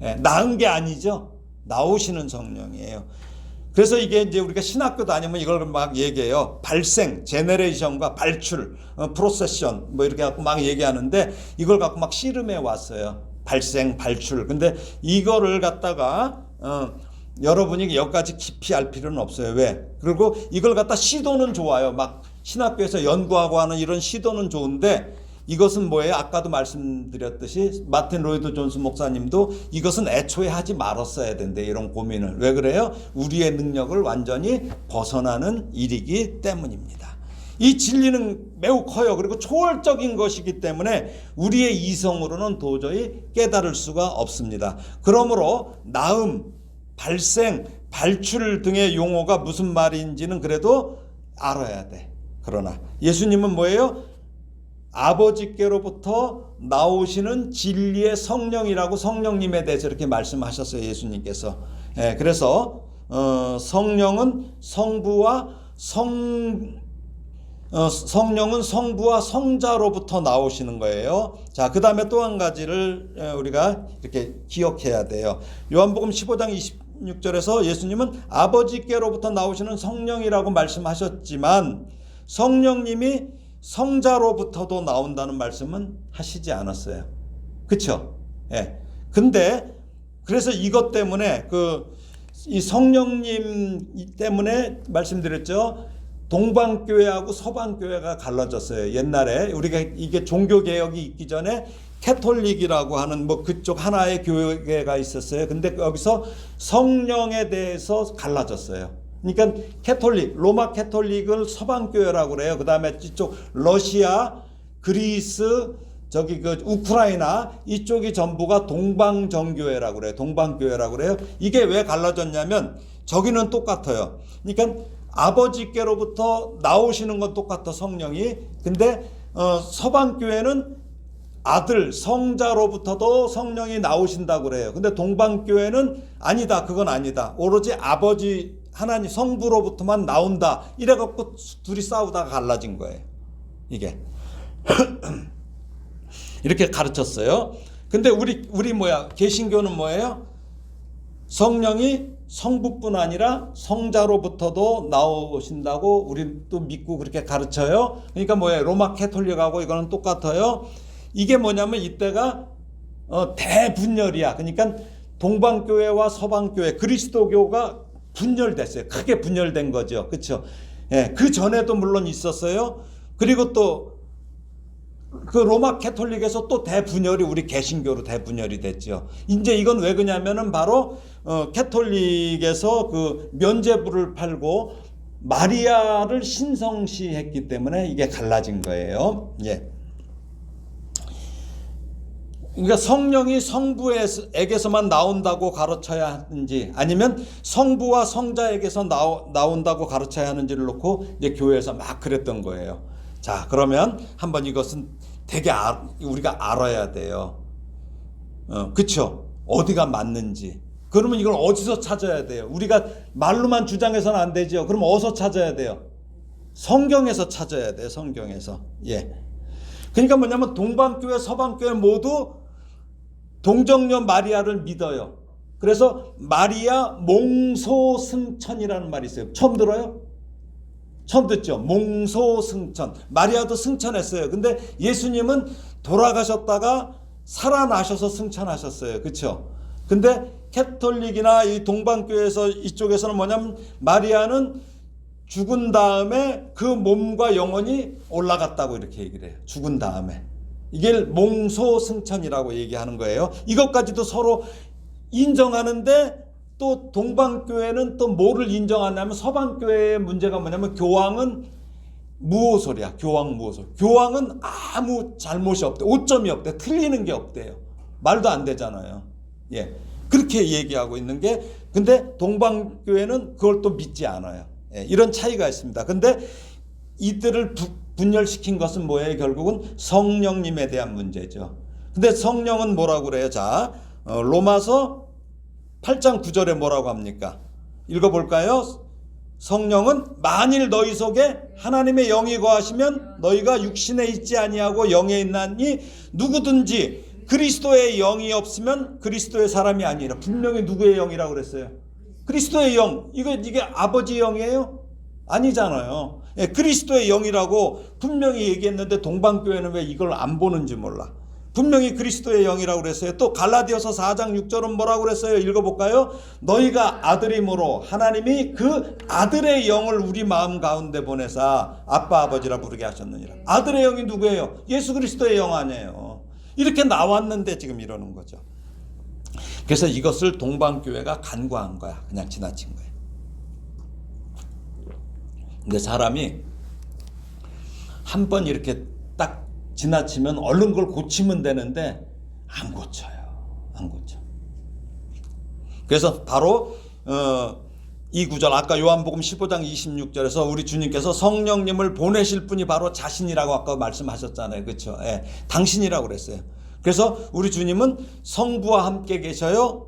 예, 낳은 게 아니죠. 나오시는 성령이에요. 그래서 이게 이제 우리가 신학교 다니면 이걸 막 얘기해요. 발생, 제너레이션과 발출, 프로세션 뭐 이렇게 갖고 막 얘기하는데 이걸 갖고 막 씨름해 왔어요. 발생, 발출. 근데 이거를 갖다가 여러분이 여기까지 깊이 알 필요는 없어요. 왜? 그리고 이걸 갖다 시도는 좋아요. 막 신학교에서 연구하고 하는 이런 시도는 좋은데 이것은 뭐예요? 아까도 말씀드렸듯이 마틴 로이드 존스 목사님도 이것은 애초에 하지 말았어야 된대. 이런 고민을. 왜 그래요? 우리의 능력을 완전히 벗어나는 일이기 때문입니다. 이 진리는 매우 커요. 그리고 초월적인 것이기 때문에 우리의 이성으로는 도저히 깨달을 수가 없습니다. 그러므로 낳음, 발생, 발출 등의 용어가 무슨 말인지는 그래도 알아야 돼. 그러나 예수님은 뭐예요? 아버지께로부터 나오시는 진리의 성령이라고 성령님에 대해서 이렇게 말씀하셨어요. 예수님께서. 예, 그래서 성령은 성부와 성자로부터 나오시는 거예요. 자, 그 다음에 또 한 가지를 우리가 이렇게 기억해야 돼요. 요한복음 15장 26절에서 예수님은 아버지께로부터 나오시는 성령이라고 말씀하셨지만 성령님이 성자로부터도 나온다는 말씀은 하시지 않았어요. 그렇죠? 예. 근데 그래서 이것 때문에 이 성령님 때문에 말씀드렸죠. 동방교회하고 서방교회가 갈라졌어요. 옛날에 우리가 이게 종교개혁이 있기 전에 캐톨릭이라고 하는 뭐 그쪽 하나의 교회가 있었어요. 근데 여기서 성령에 대해서 갈라졌어요. 그러니까 로마 캐톨릭을 서방교회라고 그래요. 그 다음에 이쪽 러시아, 그리스, 우크라이나 이쪽이 전부가 동방정교회라고 그래요. 동방교회라고 그래요. 이게 왜 갈라졌냐면 저기는 똑같아요. 그러니까 아버지께로부터 나오시는 건 똑같아, 성령이. 근데 서방교회는 아들, 성자로부터도 성령이 나오신다고 그래요. 근데 동방교회는 아니다. 그건 아니다. 오로지 아버지 하나님 성부로부터만 나온다. 이래갖고 둘이 싸우다가 갈라진 거예요. 이게. 이렇게 가르쳤어요. 근데 우리 뭐야? 개신교는 뭐예요? 성령이 성부뿐 아니라 성자로부터도 나오신다고 우리 또 믿고 그렇게 가르쳐요. 그러니까 뭐예요? 로마 캐톨릭하고 이거는 똑같아요. 이게 뭐냐면 이때가 대분열이야. 그러니까 동방교회와 서방교회, 그리스도교가 분열됐어요. 크게 분열된 거죠. 그렇죠? 예, 그 전에도 물론 있었어요. 그리고 또 그 로마 캐톨릭에서 또 대분열이 우리 개신교로 대분열이 됐죠. 이제 이건 왜 그러냐면은 바로 캐톨릭에서 그 면죄부를 팔고 마리아를 신성시했기 때문에 이게 갈라진 거예요. 예. 그러니까 성령이 성부에게서만 나온다고 가르쳐야 하는지 아니면 성부와 성자에게서 나온다고 가르쳐야 하는지를 놓고 이제 교회에서 막 그랬던 거예요. 자, 그러면 한번 이것은 되게 우리가 알아야 돼요. 그쵸? 어디가 맞는지. 그러면 이걸 어디서 찾아야 돼요? 우리가 말로만 주장해서는 안 되죠. 그럼 어디서 찾아야 돼요? 성경에서 찾아야 돼요. 성경에서. 예. 그러니까 뭐냐면 동방교회, 서방교회 모두 동정녀 마리아를 믿어요. 그래서 마리아 몽소승천이라는 말이 있어요. 처음 들어요? 처음 듣죠? 몽소승천. 마리아도 승천했어요. 근데 예수님은 돌아가셨다가 살아나셔서 승천하셨어요. 그렇죠? 근데 캐톨릭이나 이 동방교회에서 이쪽에서는 뭐냐면 마리아는 죽은 다음에 그 몸과 영혼이 올라갔다고 이렇게 얘기를 해요. 죽은 다음에. 이게 몽소승천이라고 얘기하는 거예요. 이것까지도 서로 인정하는데 또 동방교회는 또 뭐를 인정하냐면 서방교회의 문제가 뭐냐면 교황은 무오솔이야. 교황 무오솔. 교황은 아무 잘못이 없대. 오점이 없대. 틀리는 게 없대요. 말도 안 되잖아요. 예. 그렇게 얘기하고 있는 게 근데 동방교회는 그걸 또 믿지 않아요. 예. 이런 차이가 있습니다. 근데 이들을 분열시킨 것은 뭐예요? 결국은 성령님에 대한 문제죠. 근데 성령은 뭐라고 그래요? 자, 로마서 8장 9절에 뭐라고 합니까? 읽어볼까요? 성령은 만일 너희 속에 하나님의 영이 거하시면 너희가 육신에 있지 아니하고 영에 있나니 누구든지 그리스도의 영이 없으면 그리스도의 사람이 아니라. 분명히 누구의 영이라고 그랬어요? 그리스도의 영. 이게 아버지 영이에요? 아니잖아요. 예, 그리스도의 영이라고 분명히 얘기했는데 동방교회는 왜 이걸 안 보는지 몰라. 분명히 그리스도의 영이라고 그랬어요. 또 갈라디아서 4장 6절은 뭐라고 그랬어요? 읽어볼까요? 너희가 아들이므로 하나님이 그 아들의 영을 우리 마음 가운데 보내사 아빠 아버지라 부르게 하셨느니라. 아들의 영이 누구예요? 예수 그리스도의 영 아니에요. 이렇게 나왔는데 지금 이러는 거죠. 그래서 이것을 동방교회가 간과한 거야. 그냥 지나친 거예요. 근데 사람이 한 번 이렇게 딱 지나치면 얼른 그걸 고치면 되는데 안 고쳐요. 안 고쳐. 그래서 바로 이 구절 아까 요한복음 15장 26절에서 우리 주님께서 성령님을 보내실 분이 바로 자신이라고 아까 말씀하셨잖아요. 그렇죠? 예, 당신이라고 그랬어요. 그래서 우리 주님은 성부와 함께 계셔요.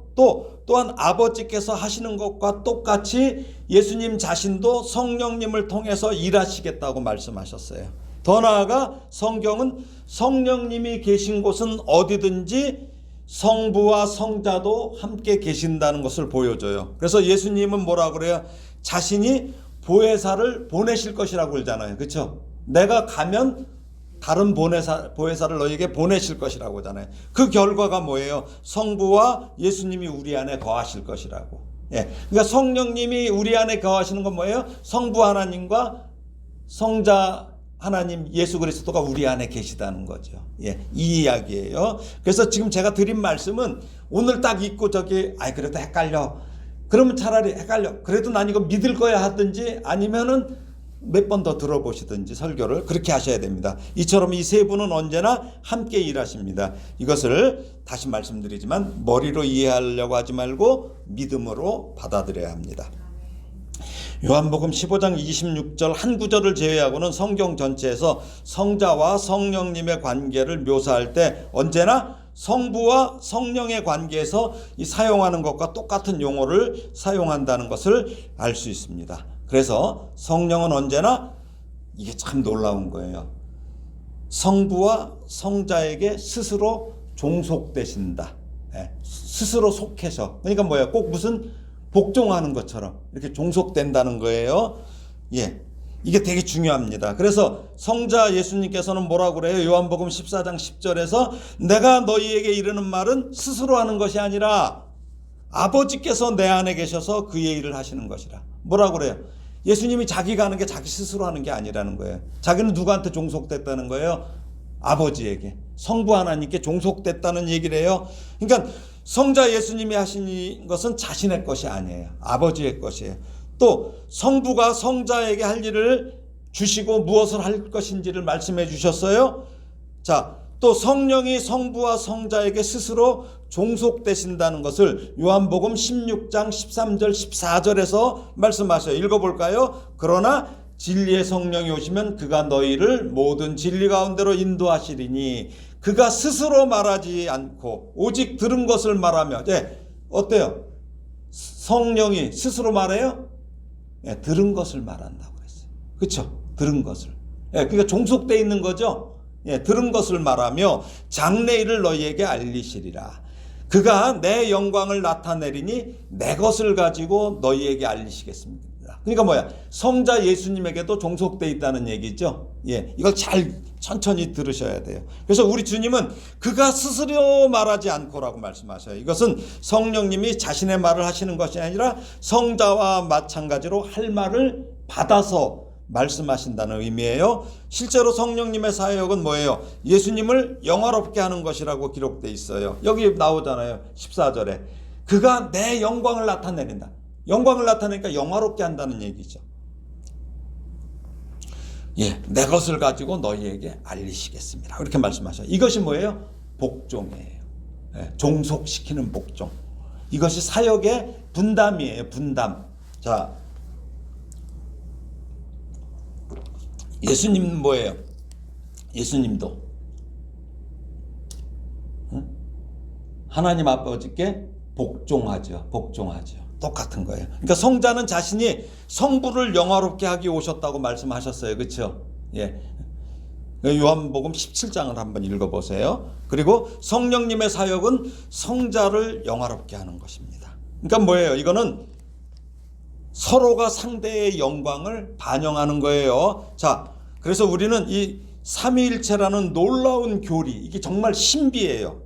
또한 아버지께서 하시는 것과 똑같이 예수님 자신도 성령님을 통해서 일하시겠다고 말씀하셨어요. 더 나아가 성경은 성령님이 계신 곳은 어디든지 성부와 성자도 함께 계신다는 것을 보여줘요. 그래서 예수님은 뭐라 그래요? 자신이 보혜사를 보내실 것이라고 그러잖아요. 그렇죠? 내가 가면 다른 보혜사를 너에게 보내실 것이라고 하잖아요. 그 결과가 뭐예요? 성부와 예수님이 우리 안에 거하실 것이라고. 예. 그러니까 성령님이 우리 안에 거하시는 건 뭐예요? 성부 하나님과 성자 하나님 예수 그리스도가 우리 안에 계시다는 거죠. 예, 이 이야기예요. 그래서 지금 제가 드린 말씀은 오늘 딱 읽고 그래도 헷갈려. 그러면 차라리 헷갈려. 그래도 난 이거 믿을 거야 하든지 아니면은 몇 번 더 들어보시든지 설교를 그렇게 하셔야 됩니다. 이처럼 이 세 분은 언제나 함께 일하십니다. 이것을 다시 말씀드리지만 머리로 이해하려고 하지 말고 믿음으로 받아들여야 합니다. 요한복음 15장 26절 한 구절을 제외하고는 성경 전체에서 성자와 성령님의 관계를 묘사할 때 언제나 성부와 성령의 관계에서 이 사용하는 것과 똑같은 용어를 사용한다는 것을 알 수 있습니다. 그래서 성령은 언제나 이게 참 놀라운 거예요. 성부와 성자에게 스스로 종속되신다. 스스로 속해서. 그러니까 뭐예요? 꼭 무슨 복종하는 것처럼 이렇게 종속된다는 거예요. 예. 이게 되게 중요합니다. 그래서 성자 예수님께서는 뭐라고 그래요? 요한복음 14장 10절에서 내가 너희에게 이르는 말은 스스로 하는 것이 아니라 아버지께서 내 안에 계셔서 그의 일을 하시는 것이라. 뭐라고 그래요? 예수님이 자기가 하는 게 자기 스스로 하는 게 아니라는 거예요. 자기는 누구한테 종속됐다는 거예요? 아버지에게, 성부 하나님께 종속됐다는 얘기를 해요. 그러니까 성자 예수님이 하신 것은 자신의 것이 아니에요. 아버지의 것이에요. 또 성부가 성자에게 할 일을 주시고 무엇을 할 것인지를 말씀해 주셨어요. 자, 또 성령이 성부와 성자에게 스스로 종속되신다는 것을 요한복음 16장 13절 14절에서 말씀하셔요. 읽어볼까요? 그러나 진리의 성령이 오시면 그가 너희를 모든 진리 가운데로 인도하시리니 그가 스스로 말하지 않고 오직 들은 것을 말하며. 어때요? 성령이 스스로 말해요? 들은 것을 말한다고 그랬어요. 그렇죠? 들은 것을. 그러니까 종속되어 있는 거죠. 들은 것을 말하며 장래일을 너희에게 알리시리라. 그가 내 영광을 나타내리니 내 것을 가지고 너희에게 알리시겠습니다. 그러니까 뭐야? 성자 예수님에게도 종속되어 있다는 얘기죠. 이걸 잘 천천히 들으셔야 돼요. 그래서 우리 주님은 그가 스스로 말하지 않고라고 말씀하셔요. 이것은 성령님이 자신의 말을 하시는 것이 아니라 성자와 마찬가지로 할 말을 받아서 말씀하신다는 의미예요. 실제로 성령님의 사역은 뭐예요? 예수님을 영화롭게 하는 것이라고 기록되어 있어요. 여기 나오잖아요. 14절에 그가 내 영광을 나타내린다. 영광을 나타내니까 영화롭게 한다는 얘기죠. 내 것을 가지고 너희에게 알리시겠습니다. 그렇게 말씀하셔요. 이것이 뭐예요? 복종이에요. 종속시키는 복종. 이것이 사역의 분담이에요. 분담. 자, 예수님은 뭐예요? 예수님도 하나님 아버지께 복종하죠. 똑같은 거예요. 그러니까 성자는 자신이 성부를 영화롭게 하기 오셨다고 말씀하셨어요. 그렇죠? 요한복음 17장을 한번 읽어보세요. 그리고 성령님의 사역은 성자를 영화롭게 하는 것입니다. 그러니까 뭐예요? 이거는 서로가 상대의 영광을 반영하는 거예요. 자, 그래서 우리는 이 삼위일체라는 놀라운 교리, 이게 정말 신비해요.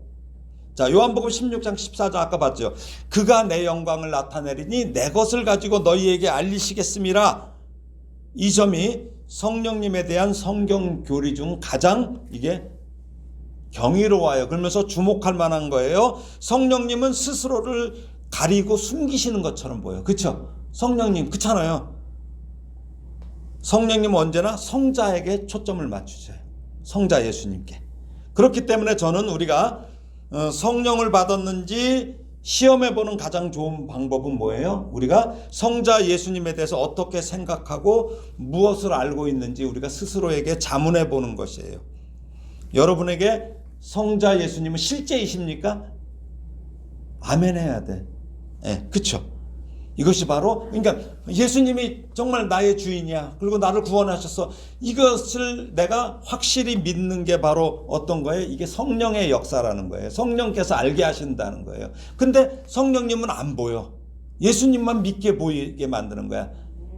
자, 요한복음 16장 14절 아까 봤죠. 그가 내 영광을 나타내리니 내 것을 가지고 너희에게 알리시겠음이라. 이 점이 성령님에 대한 성경 교리 중 가장 이게 경이로워요. 그러면서 주목할 만한 거예요. 성령님은 스스로를 가리고 숨기시는 것처럼 보여요. 그렇죠? 성령님 그렇잖아요. 성령님은 언제나 성자에게 초점을 맞추세요. 성자 예수님께. 그렇기 때문에 저는 우리가 성령을 받았는지 시험해보는 가장 좋은 방법은 뭐예요? 우리가 성자 예수님에 대해서 어떻게 생각하고 무엇을 알고 있는지 우리가 스스로에게 자문해보는 것이에요. 여러분에게 성자 예수님은 실제이십니까? 아멘 해야 돼. 그렇죠? 이것이 바로 그러니까 예수님이 정말 나의 주인이야. 그리고 나를 구원하셔서 이것을 내가 확실히 믿는 게 바로 어떤 거예요? 이게 성령의 역사라는 거예요. 성령께서 알게 하신다는 거예요. 근데 성령님은 안 보여. 예수님만 믿게 보이게 만드는 거야.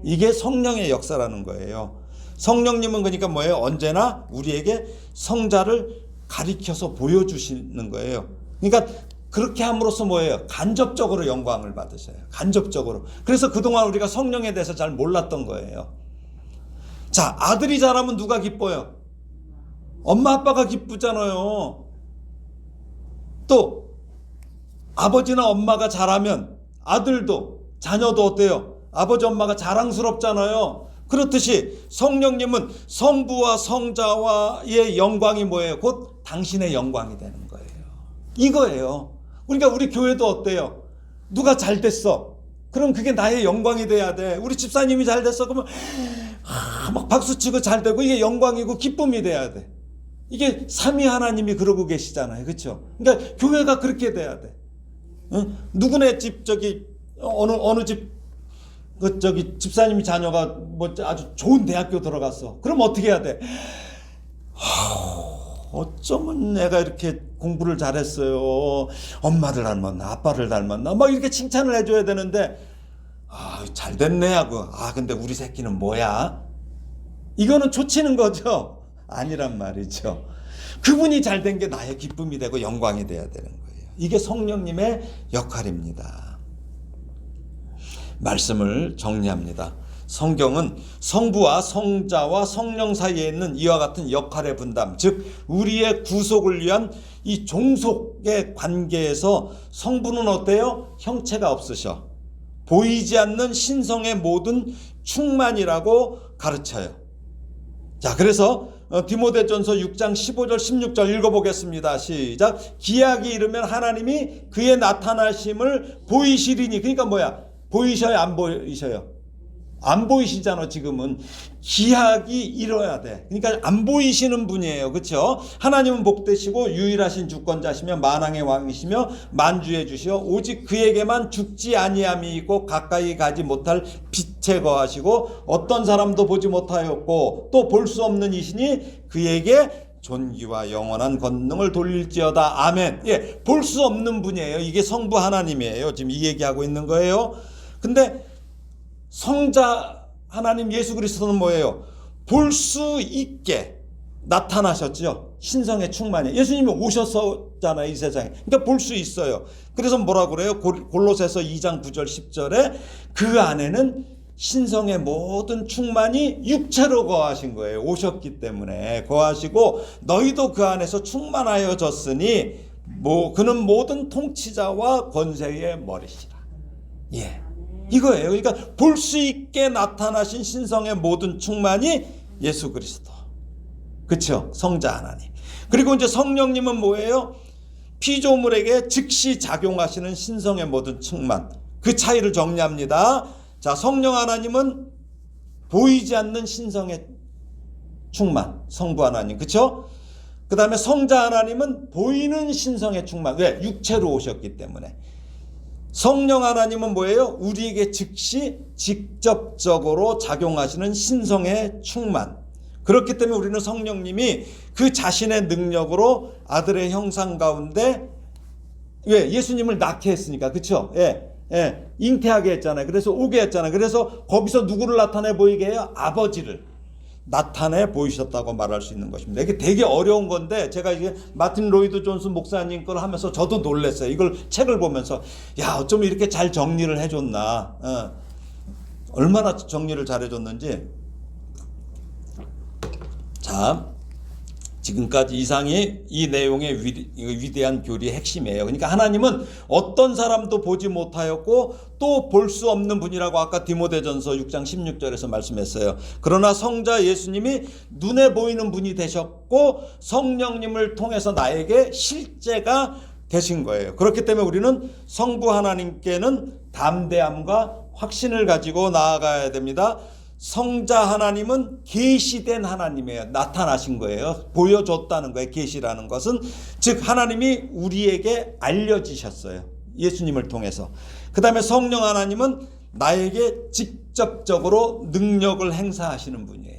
이게 성령의 역사라는 거예요. 성령님은 그러니까 뭐예요? 언제나 우리에게 성자를 가리켜서 보여주시는 거예요. 그러니까 그렇게 함으로써 뭐예요? 간접적으로 영광을 받으셔요. 간접적으로. 그래서 그동안 우리가 성령에 대해서 잘 몰랐던 거예요. 자, 아들이 자라면 누가 기뻐요? 엄마 아빠가 기쁘잖아요. 또 아버지나 엄마가 자라면 아들도 자녀도 어때요? 아버지 엄마가 자랑스럽잖아요. 그렇듯이 성령님은 성부와 성자와의 영광이 뭐예요? 곧 당신의 영광이 되는 거예요. 이거예요. 그러니까 우리 교회도 어때요? 누가 잘 됐어. 그럼 그게 나의 영광이 돼야 돼. 우리 집사님이 잘 됐어. 그러면 막 박수치고 잘 되고 이게 영광이고 기쁨이 돼야 돼. 이게 삼위 하나님이 그러고 계시잖아요. 그렇죠? 그러니까 교회가 그렇게 돼야 돼. 누구네 집 어느 집 집사님이 자녀가 뭐 아주 좋은 대학교 들어갔어. 그럼 어떻게 해야 돼? 어쩌면 내가 이렇게 공부를 잘했어요. 엄마를 닮았나 아빠를 닮았나 막 이렇게 칭찬을 해줘야 되는데 잘 됐네 하고 근데 우리 새끼는 뭐야? 이거는 초치는 거죠? 아니란 말이죠. 그분이 잘 된 게 나의 기쁨이 되고 영광이 돼야 되는 거예요. 이게 성령님의 역할입니다. 말씀을 정리합니다. 성경은 성부와 성자와 성령 사이에 있는 이와 같은 역할의 분담, 즉 우리의 구속을 위한 이 종속의 관계에서 성부는 어때요? 형체가 없으셔. 보이지 않는 신성의 모든 충만이라고 가르쳐요. 자, 그래서 디모데전서 6장 15절 16절 읽어보겠습니다. 시작. 기약이 이르면 하나님이 그의 나타나심을 보이시리니. 그러니까 뭐야? 보이셔요? 안 보이셔요? 안 보이시잖아. 지금은 기약이 이뤄야 돼. 그러니까 안 보이시는 분이에요. 그렇죠? 하나님은 복되시고 유일하신 주권자시며 만왕의 왕이시며 만주의 주시오 오직 그에게만 죽지 아니함이 있고 가까이 가지 못할 빛에 거하시고 어떤 사람도 보지 못하였고 또 볼 수 없는 이시니 그에게 존귀와 영원한 권능을 돌릴지어다. 아멘. 예, 볼 수 없는 분이에요. 이게 성부 하나님이에요. 지금 이 얘기하고 있는 거예요. 근데 성자 하나님 예수 그리스도는 뭐예요? 볼 수 있게 나타나셨죠. 신성의 충만이. 예수님이 오셨잖아요, 이 세상에. 그러니까 볼 수 있어요. 그래서 뭐라 그래요? 골로새서 2장 9절 10절에 그 안에는 신성의 모든 충만이 육체로 거하신 거예요. 오셨기 때문에 거하시고 너희도 그 안에서 충만하여졌으니 그는 모든 통치자와 권세의 머리시라. 예. 이거예요. 그러니까 볼 수 있게 나타나신 신성의 모든 충만이 예수 그리스도. 그렇죠? 성자 하나님. 그리고 이제 성령님은 뭐예요? 피조물에게 즉시 작용하시는 신성의 모든 충만. 그 차이를 정리합니다. 자, 성령 하나님은 보이지 않는 신성의 충만. 성부 하나님. 그렇죠? 그 다음에 성자 하나님은 보이는 신성의 충만. 왜? 육체로 오셨기 때문에. 성령 하나님은 뭐예요? 우리에게 즉시 직접적으로 작용하시는 신성의 충만. 그렇기 때문에 우리는 성령님이 그 자신의 능력으로 아들의 형상 가운데 왜? 예수님을 낳게 했으니까. 그렇죠? 예. 예. 잉태하게 했잖아요. 그래서 오게 했잖아요. 그래서 거기서 누구를 나타내 보이게 해요? 아버지를 나타내 보이셨다고 말할 수 있는 것입니다. 이게 되게 어려운 건데 제가 이게 마틴 로이드 존슨 목사님 걸 하면서 저도 놀랐어요. 이걸 책을 보면서 야, 어쩜 이렇게 잘 정리를 해줬나. 얼마나 정리를 잘해줬는지. 자, 지금까지 이상이 이 내용의 위대한 교리의 핵심이에요. 그러니까 하나님은 어떤 사람도 보지 못하였고 또 볼 수 없는 분이라고 아까 디모데전서 6장 16절에서 말씀했어요. 그러나 성자 예수님이 눈에 보이는 분이 되셨고 성령님을 통해서 나에게 실제가 되신 거예요. 그렇기 때문에 우리는 성부 하나님께는 담대함과 확신을 가지고 나아가야 됩니다. 성자 하나님은 계시된 하나님이에요. 나타나신 거예요. 보여줬다는 거예요. 계시라는 것은 즉 하나님이 우리에게 알려지셨어요. 예수님을 통해서. 그 다음에 성령 하나님은 나에게 직접적으로 능력을 행사하시는 분이에요.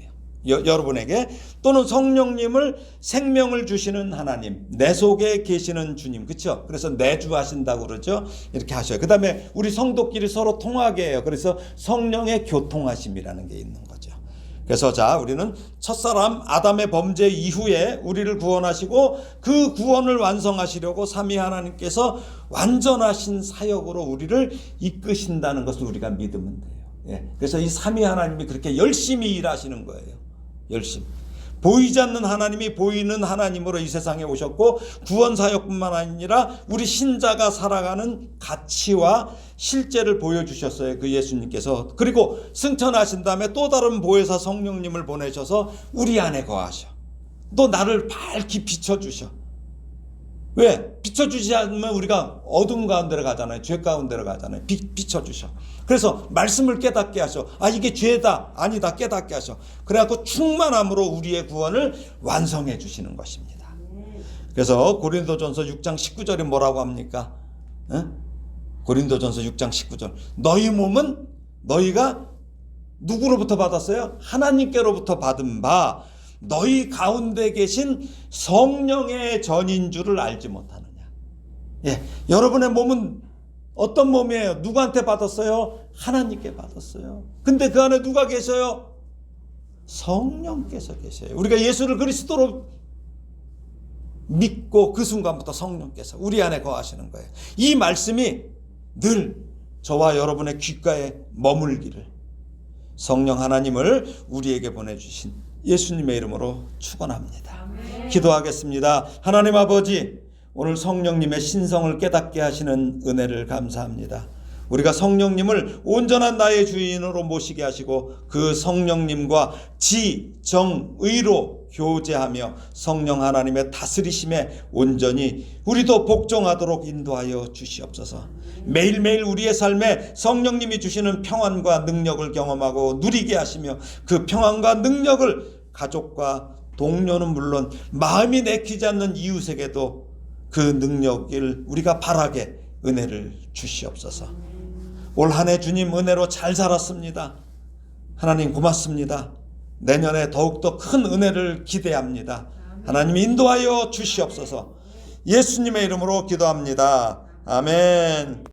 여러분에게. 또는 성령님을 생명을 주시는 하나님, 내 속에 계시는 주님. 그렇죠? 그래서 내주하신다고 그러죠. 이렇게 하셔요. 그 다음에 우리 성도끼리 서로 통하게 해요. 그래서 성령의 교통하심이라는 게 있는 거죠. 그래서 자, 우리는 첫사람 아담의 범죄 이후에 우리를 구원하시고 그 구원을 완성하시려고 삼위 하나님께서 완전하신 사역으로 우리를 이끄신다는 것을 우리가 믿으면 돼요. 예. 그래서 이 삼위 하나님이 그렇게 열심히 일하시는 거예요. 열심히. 보이지 않는 하나님이 보이는 하나님으로 이 세상에 오셨고 구원 사역뿐만 아니라 우리 신자가 살아가는 가치와 실제를 보여주셨어요. 그 예수님께서. 그리고 승천하신 다음에 또 다른 보혜사 성령님을 보내셔서 우리 안에 거하셔. 또 나를 밝히 비춰주셔. 왜? 비춰주지 않으면 우리가 어둠 가운데로 가잖아요. 죄 가운데로 가잖아요. 비춰주셔. 그래서 말씀을 깨닫게 하셔. 아, 이게 죄다. 아니다. 깨닫게 하셔. 그래갖고 충만함으로 우리의 구원을 완성해 주시는 것입니다. 그래서 고린도전서 6장 19절이 뭐라고 합니까? 고린도전서 6장 19절. 너희 몸은 너희가 누구로부터 받았어요? 하나님께로부터 받은 바 너희 가운데 계신 성령의 전인 줄을 알지 못하느냐. 예, 여러분의 몸은 어떤 몸이에요? 누구한테 받았어요? 하나님께 받았어요. 근데 그 안에 누가 계셔요? 성령께서 계셔요. 우리가 예수를 그리스도로 믿고 그 순간부터 성령께서 우리 안에 거하시는 거예요. 이 말씀이 늘 저와 여러분의 귓가에 머물기를 성령 하나님을 우리에게 보내주신 예수님의 이름으로 축원합니다. 기도하겠습니다. 하나님 아버지, 오늘 성령님의 신성을 깨닫게 하시는 은혜를 감사합니다. 우리가 성령님을 온전한 나의 주인으로 모시게 하시고 그 성령님과 지정의로 교제하며 성령 하나님의 다스리심에 온전히 우리도 복종하도록 인도하여 주시옵소서. 매일매일 우리의 삶에 성령님이 주시는 평안과 능력을 경험하고 누리게 하시며 그 평안과 능력을 가족과 동료는 물론 마음이 내키지 않는 이웃에게도 그 능력을 우리가 바라게 은혜를 주시옵소서. 올 한 해 주님 은혜로 잘 살았습니다. 하나님 고맙습니다. 내년에 더욱더 큰 은혜를 기대합니다. 하나님 인도하여 주시옵소서. 예수님의 이름으로 기도합니다. 아멘.